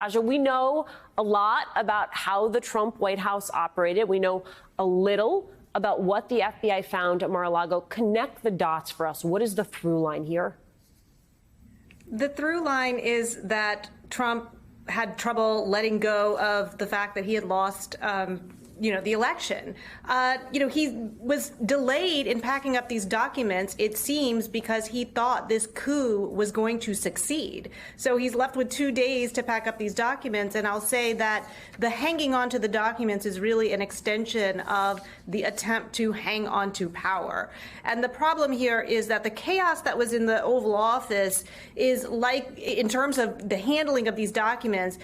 Aja, we know a lot about how the Trump White House operated. We know a little about what the FBI found at Mar-a-Lago. Connect the dots for us. What is the through line here? The through line is that Trump had trouble letting go of the fact that he had lost the election. He was delayed in packing up these documents, it seems, because he thought this coup was going to succeed. So he's left with 2 days to pack up these documents. And I'll say that the hanging on to the documents is really an extension of the attempt to hang on to power. And the problem here is that the chaos that was in the Oval Office is, like, in terms of the handling of these documents,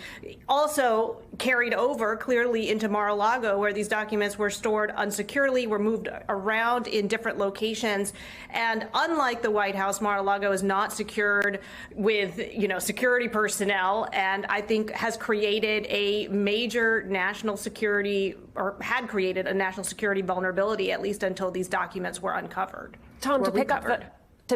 also carried over clearly into Mar-a-Lago, where these documents were stored unsecurely, were moved around in different locations. And unlike the White House, Mar-a-Lago is not secured with, security personnel, and I think has created a major national security, or had created a national security vulnerability, at least until these documents were uncovered. Tom, to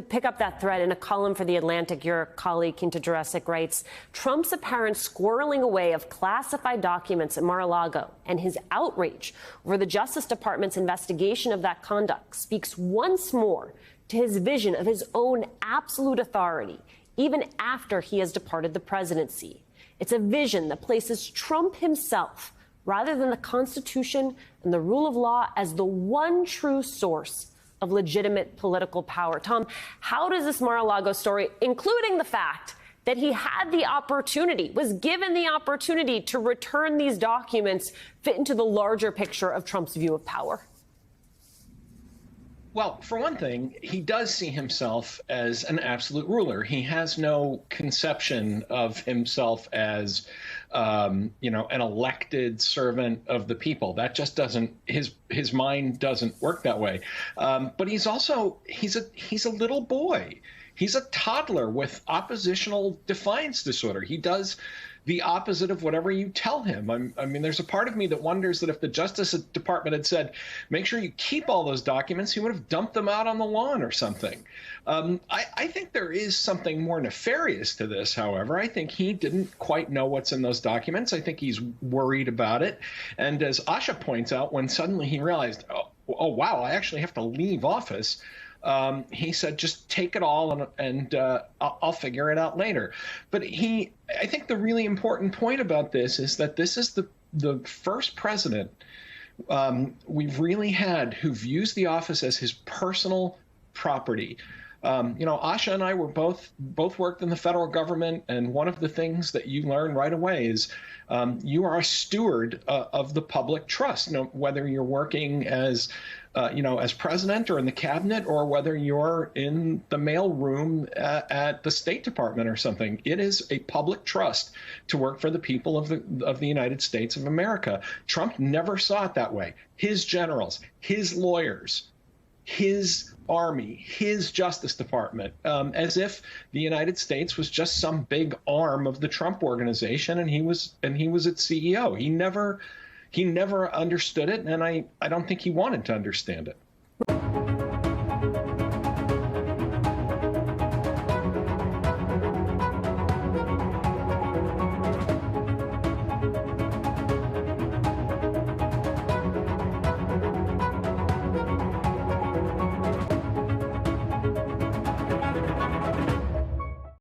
pick up that thread, in a column for The Atlantic, your colleague, Quinta Jurecic, writes, Trump's apparent squirreling away of classified documents at Mar-a-Lago and his outrage over the Justice Department's investigation of that conduct speaks once more to his vision of his own absolute authority, even after he has departed the presidency. It's a vision that places Trump himself, rather than the Constitution and the rule of law, as the one true source of legitimate political power. Tom, how does this Mar-a-Lago story, including the fact that he had the opportunity, was given the opportunity to return these documents, fit into the larger picture of Trump's view of power? Well, for one thing, he does see himself as an absolute ruler. He has no conception of himself as, an elected servant of the people. That just doesn't, his mind doesn't work that way. But he's a little boy. He's a toddler with oppositional defiance disorder. He does the opposite of whatever you tell him. I mean, there's a part of me that wonders that if the Justice Department had said, make sure you keep all those documents, he would have dumped them out on the lawn or something. I think there is something more nefarious to this, however. I think he didn't quite know what's in those documents. I think he's worried about it. And as Asha points out, when suddenly he realized, oh wow, I actually have to leave office, he said, just take it all and I'll figure it out later. But I think the really important point about this is that this is the first president we've really had who views the office as his personal property. Asha and I were both worked in the federal government, and one of the things that you learn right away is you are a steward of the public trust, whether you're working as president or in the cabinet, or whether you're in the mail room at the State Department or something. It is a public trust to work for the people of the United States of America. Trump never saw it that way. His generals, his lawyers, his army, his Justice Department, as if the United States was just some big arm of the Trump organization, and he was its CEO. He never understood it, and I don't think he wanted to understand it.